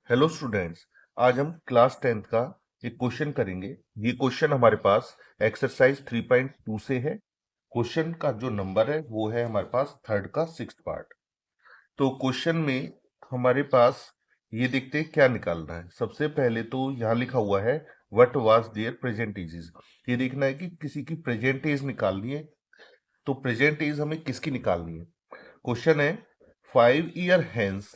Hello students. आज हम class 10th का एक क्वेश्चन करेंगे। ये क्वेश्चन हमारे पास एक्सरसाइज 3.2 से है। क्वेश्चन का जो नंबर है वो है हमारे पास थर्ड का 6th पार्ट। तो क्वेश्चन में हमारे पास ये देखते हैं क्या निकालना है। सबसे पहले तो यहाँ लिखा हुआ है what was there present ages. ये देखना है कि किसी की प्रेजेंट एज निकालनी है। तो प्रेजेंट एज हमें किसकी निकालनी है। क्वेश्चन है 5 year hence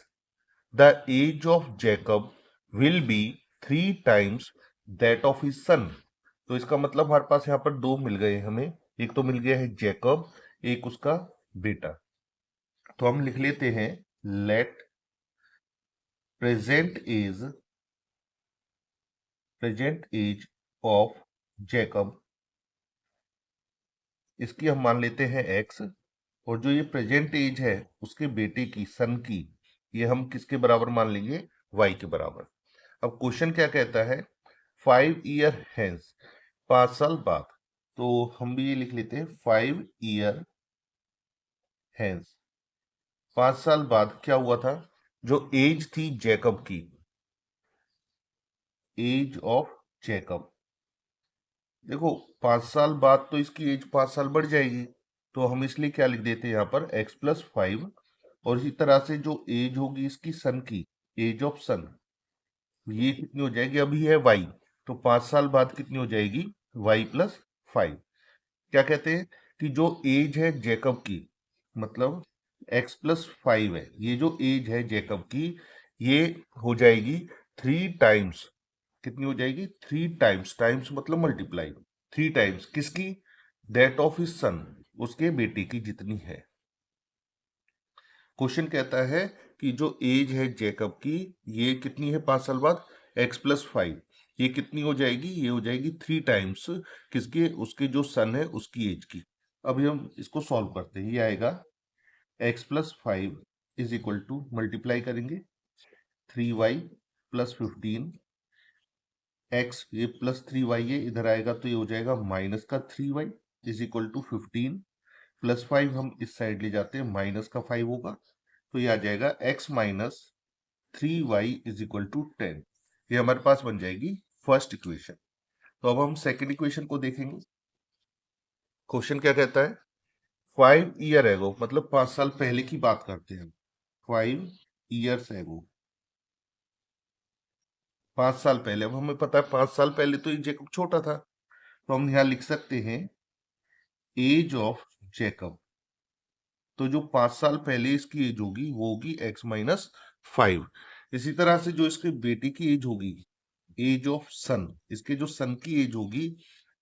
the age of Jacob will be 3 times that of his son। तो इसका मतलब हमारे पास यहाँ पर दो मिल गए हमें। एक तो मिल गया है जैकब, एक उसका बेटा। तो हम लिख लेते हैं let present age of Jacob, इसकी हम मान लेते हैं एक्स। और जो ये प्रेजेंट एज है उसके बेटे की, सन की, ये हम किसके बराबर मान लेंगे, वाई के बराबर। अब क्वेश्चन क्या कहता है 5 year हेंस, 5 साल बाद। तो हम भी ये लिख लेते हैं 5 year हेंस, 5 साल बाद क्या हुआ था। जो एज थी जैकब की, एज ऑफ जैकब, देखो 5 साल बाद तो इसकी एज 5 साल बढ़ जाएगी। तो हम इसलिए क्या लिख देते हैं यहाँ पर x+5। और इसी तरह से जो एज होगी इसकी सन की, एज ऑफ सन, ये कितनी हो जाएगी, अभी है y। तो 5 साल बाद कितनी हो जाएगी, y+5। क्या कहते हैं कि जो एज है जैकब की, मतलब x+5 है, ये जो एज है जैकब की, ये हो जाएगी 3 टाइम्स। कितनी हो जाएगी, 3 टाइम्स, टाइम्स मतलब मल्टीप्लाई, 3 टाइम्स किसकी, दैट ऑफ हिज सन, उसके बेटे की जितनी है। क्वेश्चन कहता है कि जो एज है जैकब की, ये कितनी है 5 साल बाद, x+5, ये कितनी हो जाएगी, ये हो जाएगी 3 टाइम्स किसके, उसके जो सन है उसकी एज की। अभी हम इसको सॉल्व करते हैं। ये आएगा x+5 is equal to, multiply करेंगे 3y+15, x ये +3y है, इधर आएगा तो ये हो जाएगा -3y इज इक्वल टू 15, +5 हम इस साइड ले जाते हैं, -5 होगा, तो ये आ जाएगा x-3y इज इक्वल टू 10। ये हमारे पास बन जाएगी फर्स्ट इक्वेशन। तो अब हम सेकेंड इक्वेशन को देखेंगे। क्वेश्चन क्या कहता है 5 year एगो, मतलब 5 साल पहले की बात करते हैं। 5 years एगो, 5 साल पहले। अब हमें पता है 5 साल पहले तो ये जैकब छोटा था, तो हम यहाँ लिख सकते हैं एज ऑफ जैकब। तो जो 5 साल पहले इसकी एज होगी वो होगी x-5। इसी तरह से जो इसके बेटे की एज होगी, एज ऑफ सन, इसके जो सन की एज होगी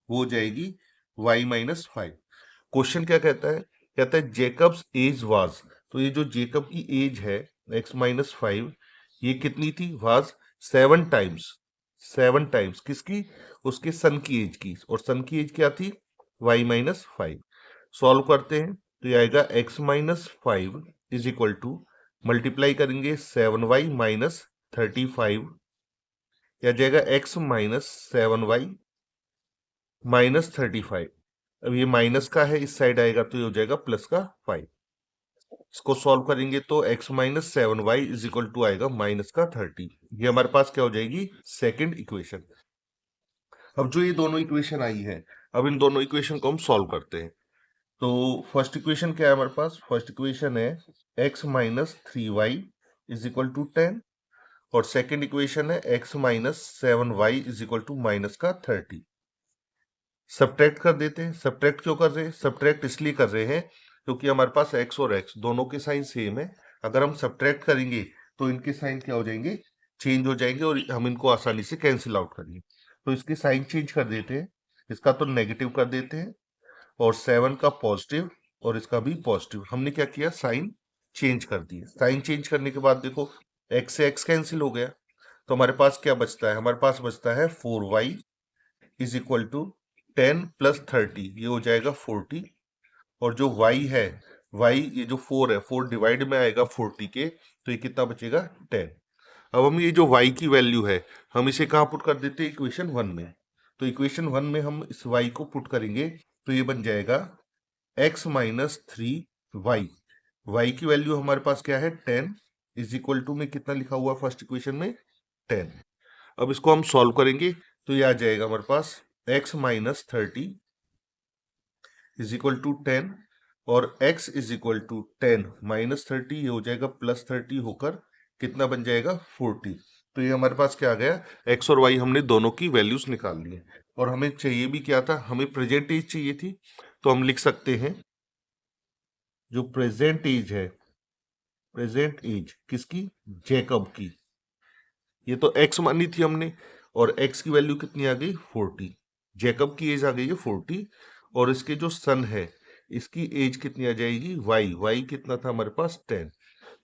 वो हो जाएगी y-5। क्वेश्चन क्या कहता है जेकब्स एज वाज। तो ये जो जेकब की एज है x-5, ये कितनी थी, वाज 7 टाइम्स, 7 टाइम्स किसकी, उसके सन की एज की। और सन की एज क्या थी, y-5। सॉल्व करते हैं तो ये आएगा x-5 is equal to, multiply करेंगे 7y-35, या जाएगा x-7y-35। अब ये माइनस का है, इस साइड आएगा तो ये हो जाएगा प्लस का 5। इसको सॉल्व करेंगे तो x-7y इज इक्वल टू आएगा -30। ये हमारे पास क्या हो जाएगी, सेकंड इक्वेशन। अब जो ये दोनों इक्वेशन आई है, अब इन दोनों इक्वेशन को हम सॉल्व करते हैं। तो फर्स्ट इक्वेशन क्या है हमारे पास, फर्स्ट इक्वेशन है x-3y इज इक्वल टू 10। और सेकंड इक्वेशन है x-7y is equal to -30। Subtract कर देते हैं। सब्ट्रैक्ट क्यों कर रहे हैं, सब्ट्रैक्ट इसलिए कर रहे हैं क्योंकि हमारे पास x और x दोनों के साइन सेम है। अगर हम सब्ट्रैक्ट करेंगे तो इनके साइन क्या हो जाएंगे, चेंज हो जाएंगे, और हम इनको आसानी से कैंसिल आउट करेंगे। तो इसके साइन चेंज कर देते हैं, इसका तो नेगेटिव कर देते हैं, और 7 का पॉजिटिव और इसका भी पॉजिटिव। हमने क्या किया, साइन चेंज कर दिए। साइन चेंज करने के बाद देखो x से x कैंसिल हो गया, तो हमारे पास क्या बचता है, हमारे पास बचता है 4y इज इक्वल टू 10+30, ये हो जाएगा 40। और जो y है, y ये जो 4 है, 4 डिवाइड में आएगा 40 के, तो ये कितना बचेगा 10। अब हम ये जो y की वैल्यू है, हम इसे कहाँ पुट कर देते हैं, इक्वेशन 1 में। तो इक्वेशन 1 में हम इस y को पुट करेंगे तो ये बन जाएगा x-3y। y की वैल्यू हमारे पास क्या है 10 इज इक्वल टू में कितना लिखा हुआ फर्स्ट इक्वेशन में 10। अब इसको हम सॉल्व करेंगे तो ये आ जाएगा हमारे पास x minus 30 is equal to 10 और x इज इक्वल टू 10 माइनस 30, ये हो जाएगा प्लस 30 होकर कितना बन जाएगा 40। तो ये हमारे पास क्या आ गया, x और y हमने दोनों की वैल्यूज निकाल ली है। और हमें चाहिए भी क्या था, हमें प्रेजेंट एज चाहिए थी। तो हम लिख सकते हैं जो प्रेजेंट एज है, प्रेजेंट एज किसकी, जैकब की, ये तो x मानी थी हमने, और x की वैल्यू कितनी आ गई 40। जैकब की एज आ गई है 40, और इसके जो सन है इसकी एज कितनी आ जाएगी y कितना था हमारे पास 10।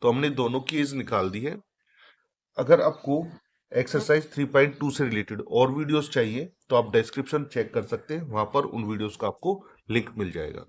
तो हमने दोनों की एज निकाल दी है। अगर आपको एक्सरसाइज 3.2 से रिलेटेड और वीडियोस चाहिए तो आप डिस्क्रिप्शन चेक कर सकते हैं, वहां पर उन वीडियोस का आपको लिंक मिल जाएगा।